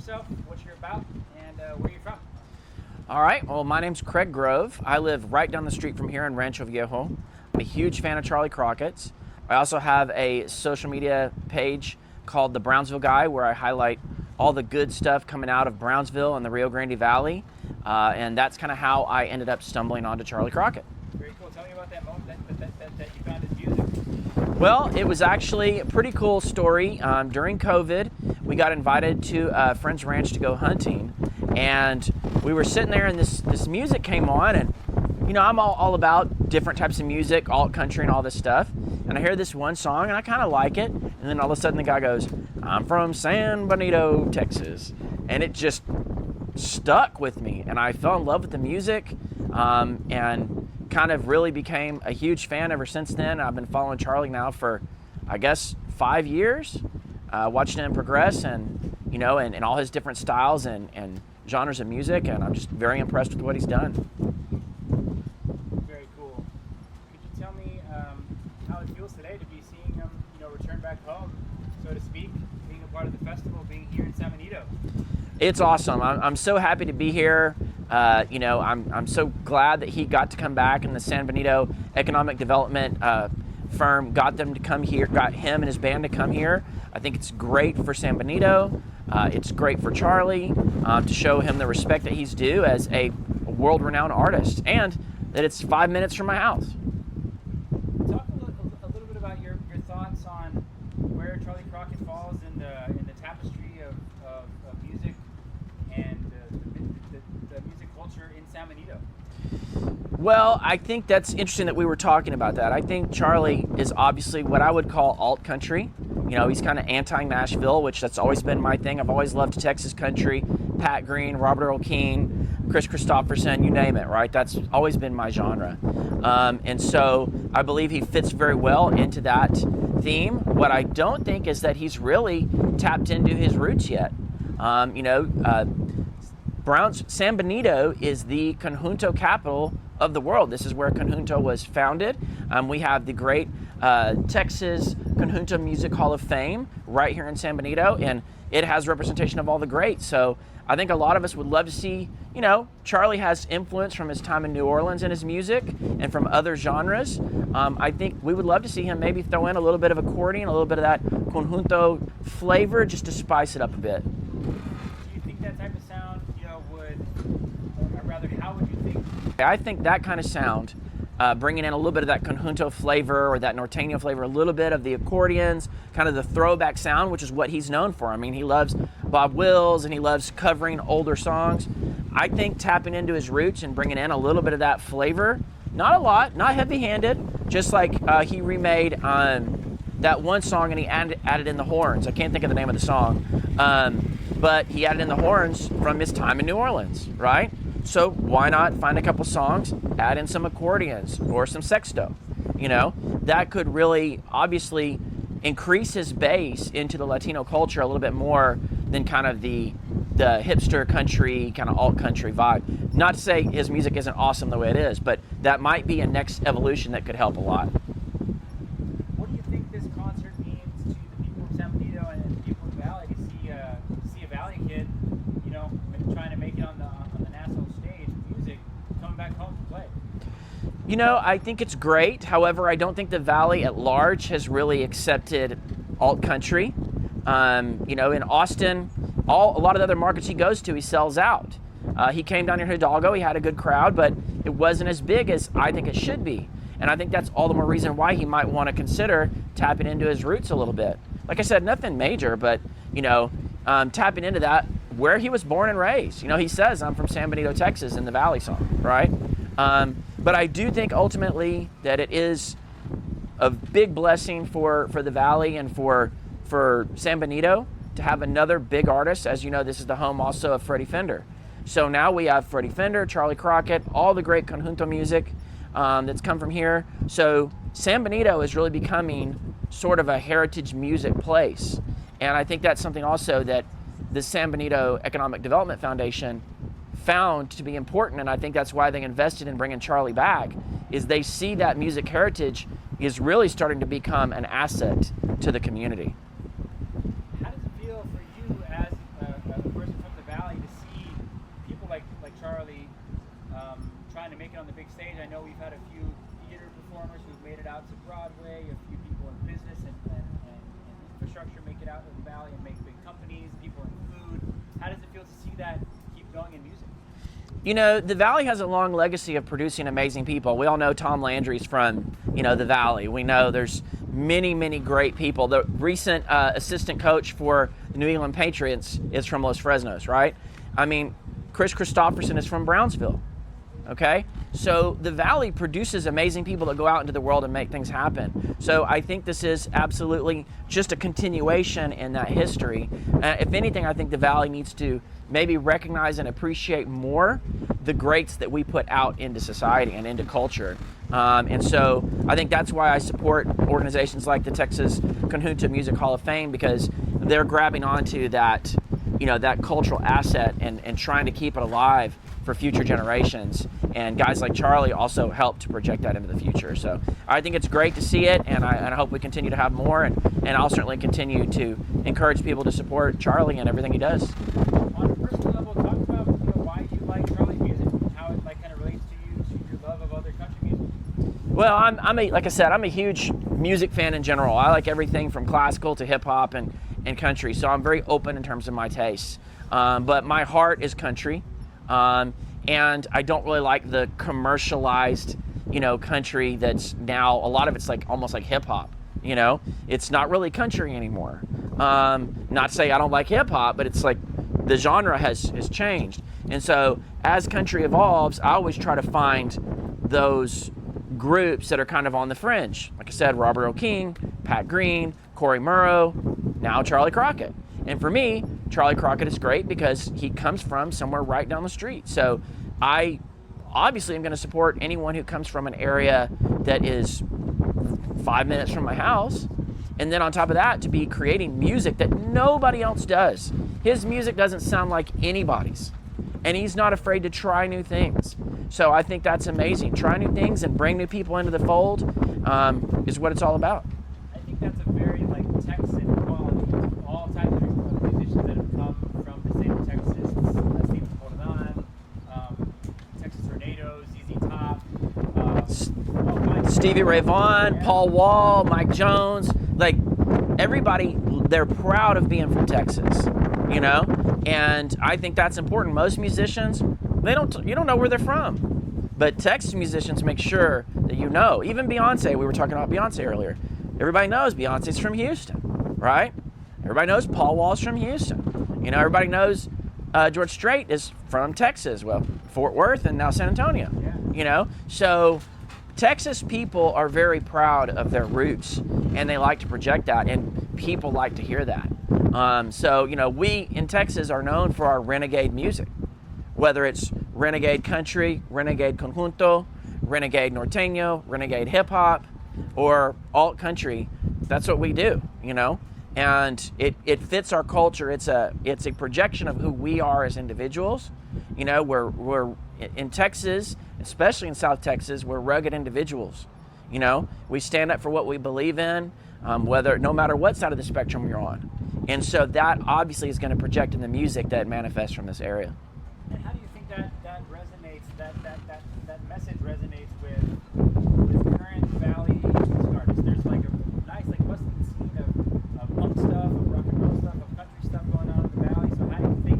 yourself, what you're about, and where you're from. All right, well, my name's Craig Grove. I live right down the street from here in Rancho Viejo. I'm a huge fan of Charlie Crockett's. I also have a social media page called The Brownsville Guy, where I highlight all the good stuff coming out of Brownsville and the Rio Grande Valley. And that's kind of how I ended up stumbling onto Charlie Crockett. Very cool. Tell me about that moment that you found his music. Well, it was actually a pretty cool story. During COVID, we got invited to a friend's ranch to go hunting. And we were sitting there and this music came on, and you know, I'm all about different types of music, alt country and all this stuff. And I hear this one song and I kind of like it. And then all of a sudden the guy goes, "I'm from San Benito, Texas." And it just stuck with me. And I fell in love with the music and kind of really became a huge fan ever since then. I've been following Charlie now for, I guess, 5 years, watching him progress and, you know, and all his different styles and genres of music. And I'm just very impressed with what he's done. Very cool. Could you tell me how it feels today to be seeing him, you know, return back home, so to speak, being a part of the festival, being here in San Benito? It's awesome. I'm so happy to be here. You know, I'm so glad that he got to come back, and the San Benito Economic Development firm got them to come here, got him and his band to come here. I think it's great for San Benito. It's great for Charlie to show him the respect that he's due as a world-renowned artist, and that it's 5 minutes from my house. Talk a little bit about your thoughts on where Charlie Crockett falls in the tapestry of music and the music culture in San Benito. Well, I think that's interesting that we were talking about that. I think Charlie is obviously what I would call alt country. You know, he's kind of anti-Nashville, which that's always been my thing. I've always loved Texas country, Pat Green, Robert Earl Keen, Chris Christopherson, you name it, right? That's always been my genre. And so I believe he fits very well into that theme. What I don't think is that he's really tapped into his roots yet. You know, San Benito is the Conjunto capital of the world. This is where Conjunto was founded. We have the great Texas Conjunto Music Hall of Fame right here in San Benito, and it has representation of all the greats. So I think a lot of us would love to see, you know, Charlie has influence from his time in New Orleans in his music and from other genres. I think we would love to see him maybe throw in a little bit of accordion, a little bit of that Conjunto flavor just to spice it up a bit. Do you think that type of sound, you know, or rather, how would you think? I think that kind of sound, bringing in a little bit of that Conjunto flavor or that Norteño flavor, a little bit of the accordions, kind of the throwback sound, which is what he's known for. I mean, he loves Bob Wills and he loves covering older songs. I think tapping into his roots and bringing in a little bit of that flavor, not a lot, not heavy-handed, just like he remade that one song and he added in the horns. I can't think of the name of the song, but he added in the horns from his time in New Orleans, right? So why not find a couple songs, add in some accordions or some sexto? You know, that could really obviously increase his base into the Latino culture a little bit more than kind of the hipster country, kind of alt country vibe. Not to say his music isn't awesome the way it is, but that might be a next evolution that could help a lot. What do you think this concert means to the people of San Benito and the people of the Valley to see a Valley kid, you know, trying to make it on the national stage with music, coming back home to play? You know, I think it's great. However, I don't think the Valley at large has really accepted alt country. You know, in Austin, a lot of the other markets he goes to, he sells out. He came down here to Hidalgo, he had a good crowd, but it wasn't as big as I think it should be. And I think that's all the more reason why he might want to consider tapping into his roots a little bit. Like I said, nothing major, but, you know, tapping into that, where he was born and raised. You know, he says, "I'm from San Benito, Texas," in the Valley song, right? But I do think ultimately that it is a big blessing for the Valley and for San Benito to have another big artist. As you know, this is the home also of Freddie Fender. So now we have Freddie Fender, Charlie Crockett, all the great Conjunto music that's come from here. So San Benito is really becoming sort of a heritage music place. And I think that's something also that the San Benito Economic Development Foundation found to be important, and I think that's why they invested in bringing Charlie back, is they see that music heritage is really starting to become an asset to the community. How does it feel for you as a person on the big stage. I know we've had a few theater performers who've made it out to Broadway, a few people in business and infrastructure make it out of the Valley and make big companies, people in food. How does it feel to see that keep going in music? You know, the Valley has a long legacy of producing amazing people. We all know Tom Landry's from, the Valley. We know there's many, many great people. The recent assistant coach for the New England Patriots is from Los Fresnos, right? I mean, Chris Christopherson is from Brownsville, okay? So the Valley produces amazing people that go out into the world and make things happen. So I think this is absolutely just a continuation in that history. If anything, I think the Valley needs to maybe recognize and appreciate more the greats that we put out into society and into culture. And so I think that's why I support organizations like the Texas Conjunto Music Hall of Fame, because they're grabbing onto that, that cultural asset and trying to keep it alive for future generations. And guys like Charlie also help to project that into the future. So I think it's great to see it, and I hope we continue to have more, and I'll certainly continue to encourage people to support Charlie and everything he does. On a personal level, talk about why you like Charlie's music, and how it kind of relates to you, to your love of other country music. Well, like I said, I'm a huge music fan in general. I like everything from classical to hip hop and country, so I'm very open in terms of my tastes. But my heart is country. And I don't really like the commercialized, country that's now, a lot of it's like almost like hip hop, it's not really country anymore. Not to say I don't like hip hop, but it's like the genre has changed. And so as country evolves, I always try to find those groups that are kind of on the fringe. Like I said, Robert Earl King, Pat Green, Corey Murrow, now Charlie Crockett. And for me, Charlie Crockett is great because he comes from somewhere right down the street. So I obviously am going to support anyone who comes from an area that is 5 minutes from my house. And then on top of that, to be creating music that nobody else does. His music doesn't sound like anybody's. And he's not afraid to try new things. So I think that's amazing. Try new things and bring new people into the fold is what it's all about. I think that's a very Texan quality. All types of musicians that have come from the state of Texas, Steve Jordan, Texas Tornadoes, ZZ Top, Stevie Ray Vaughan, Paul Wall, Mike Jones, everybody, they're proud of being from Texas, and I think that's important. Most musicians, you don't know where they're from, but Texas musicians make sure that even Beyonce, we were talking about Beyonce earlier, everybody knows Beyonce's from Houston, right? Everybody knows Paul Wall's from Houston. Everybody knows George Strait is from Texas, well, Fort Worth and now San Antonio, So Texas people are very proud of their roots, and they like to project that, and people like to hear that. So we in Texas are known for our renegade music, whether it's renegade country, renegade conjunto, renegade norteño, renegade hip hop, or alt country. That's what we do, and it fits our culture. It's a projection of who we are as individuals. We're in Texas, especially in South Texas, we're rugged individuals. We stand up for what we believe in, no matter what side of the spectrum you're on. And so that obviously is going to project in the music that manifests from this area. And how do you think that resonates, that message resonates with current Valley music artists? There's a nice bustling scene of punk stuff, of rock and roll stuff, of country stuff going on in the Valley. So how do you think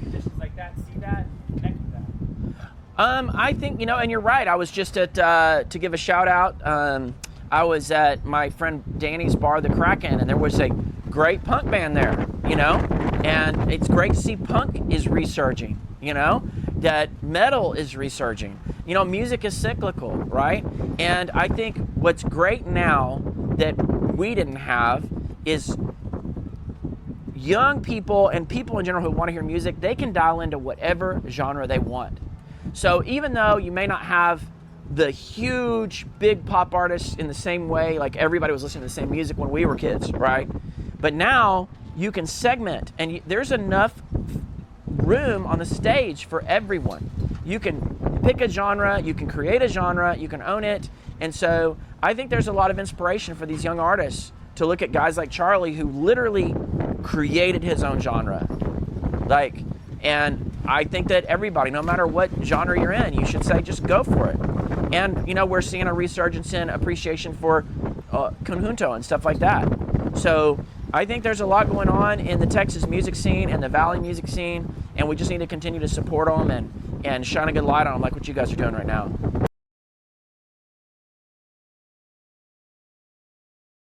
musicians like that see that and connect with that? I think, and you're right. I was just at, to give a shout out, I was at my friend Danny's bar, the Kraken, and there was a great punk band there, and it's great to see punk is resurging, that metal is resurging. Music is cyclical, right? And I think what's great now that we didn't have is young people and people in general who want to hear music, they can dial into whatever genre they want. So even though you may not have the huge big pop artists in the same way, like everybody was listening to the same music when we were kids, right? But now you can segment, and there's enough room on the stage for everyone. You can pick a genre, you can create a genre, you can own it. And so I think there's a lot of inspiration for these young artists to look at guys like Charlie, who literally created his own genre. And I think that everybody, no matter what genre you're in, you should say just go for it. And you know, we're seeing a resurgence in appreciation for Conjunto and stuff like that. So I think there's a lot going on in the Texas music scene and the Valley music scene, and we just need to continue to support them and shine a good light on them like what you guys are doing right now.